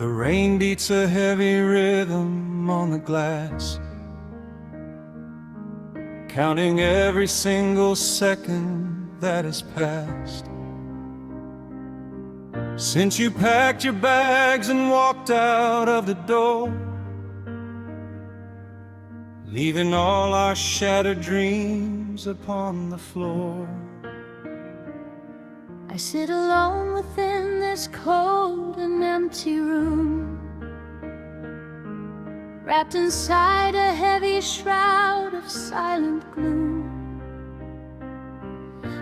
The rain beats a heavy rhythm on the glass, counting every single second that has passed since you packed your bags and walked out of the door, leaving all our shattered dreams upon the floor. I sit alone within this cold and empty room, wrapped inside a heavy shroud of silent gloom.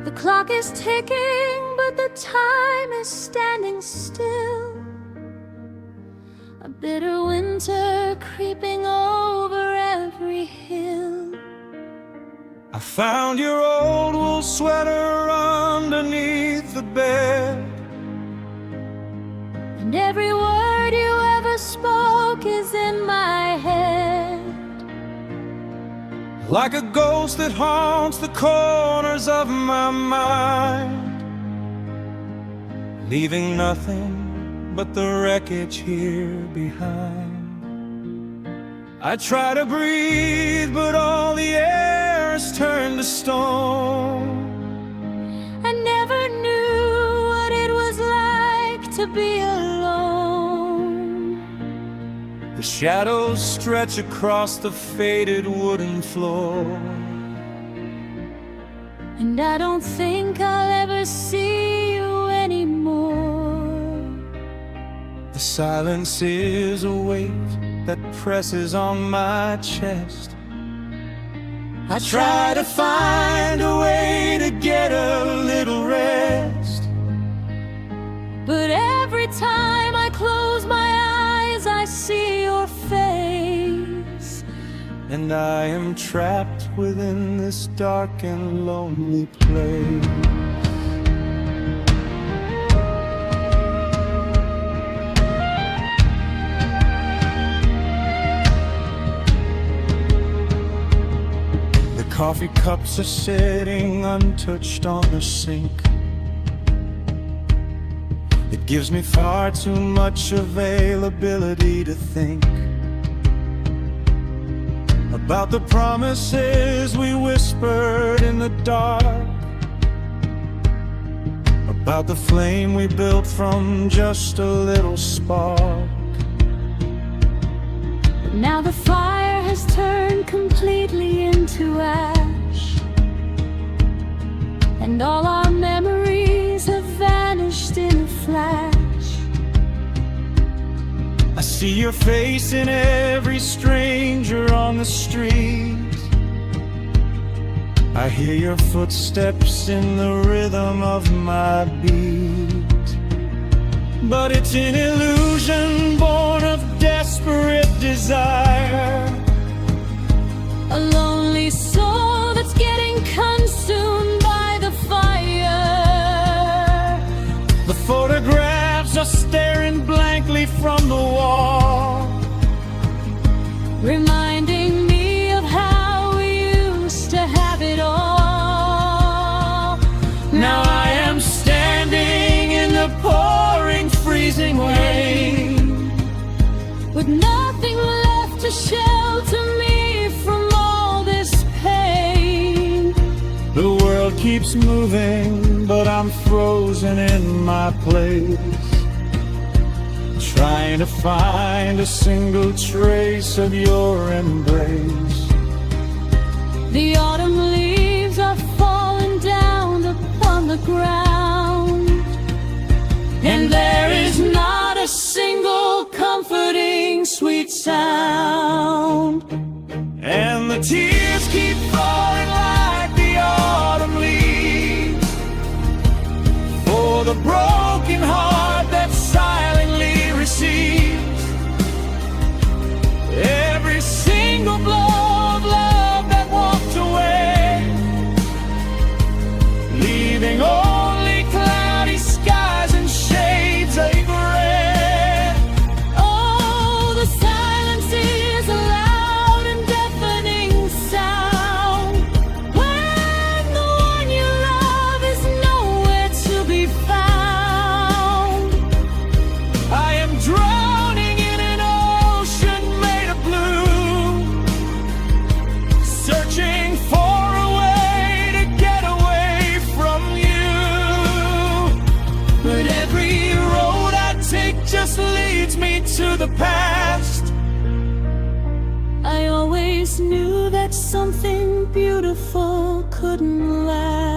The clock is ticking, but the time is standing still. A bitter winter creeping over every hill. I found your old wool sweater underneath the bed, and every word you ever spoke is in my head, like a ghost that haunts the corners of my mind, leaving nothing but the wreckage here behind. I try to breathe, but all the air has turned to stone. I never knew what it was like to be alone. The shadows stretch across the faded wooden floor, and I don't think I'll ever see you anymore. The silence is a weight that presses on my chest. I try to find a way to get a little rest, but every time I close my eyes, I see your face, and I am trapped within this dark and lonely place. Coffee cups are sitting untouched on the sink. It gives me far too much availability to think about the promises we whispered in the dark, about the flame we built from just a little spark. But now the fire has turned completely into ash, and all our memories have vanished in a flash. I see your face in every stranger on the street. I hear your footsteps in the rhythm of my beat. But it's an illusion born of desperate desire, a lonely soul that's getting consumed by the fire. The photographs are staring blankly from the wall, reminding me of how we used to have it all. Now I am standing in the pouring, freezing rain, with nothing left to shelter me from all this pain. The world keeps moving, but I'm frozen in my place, trying to find a single trace of your embrace. The autumn leaves are falling down upon the ground, and there is not a single comforting sweet sound. And the tears keep falling like the autumn leaves, for the broken heart that silently receives every single blow of love that walked away, leaving only cloudy skies and shades of gray. Oh, the silence is that something beautiful couldn't last.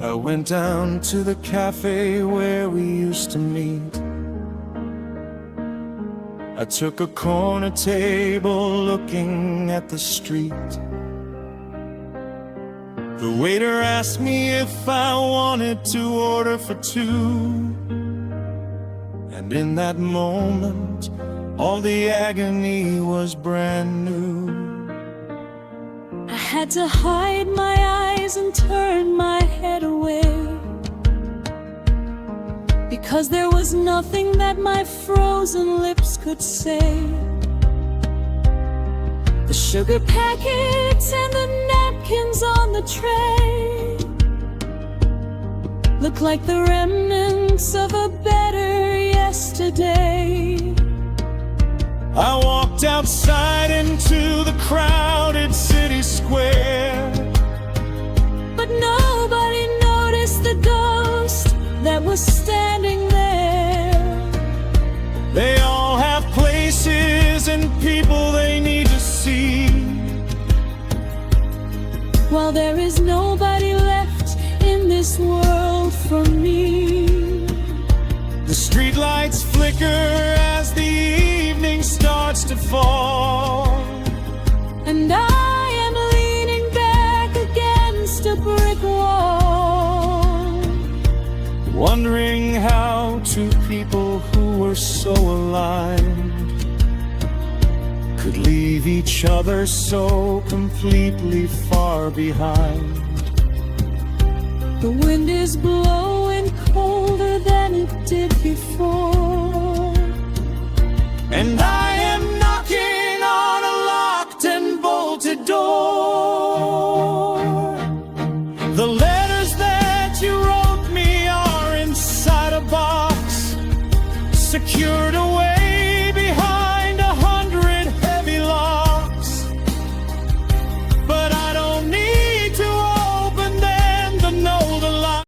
I went down to the cafe where we used to meet. I took a corner table looking at the street. The waiter asked me if I wanted to order for two. And in that moment, all the agony was brand new. I had to hide my eyes and turn my head away, because there was nothing that my frozen lips could say. The sugar packets and the napkins on the tray look like the remnants of a better yesterday. I walked outside into the crowded city square, but nobody noticed the ghost that was standing there. They all have places and people they need to see, while there is nobody left in this world for me. The streetlights flicker as the evening starts to fall, and I am leaning back against a brick wall, wondering how two people who were so aligned could leave each other so completely far behind. The wind is blowing colder than it did before, and I am knocking on a locked and bolted door. The letters that you wrote me are inside a box, secured away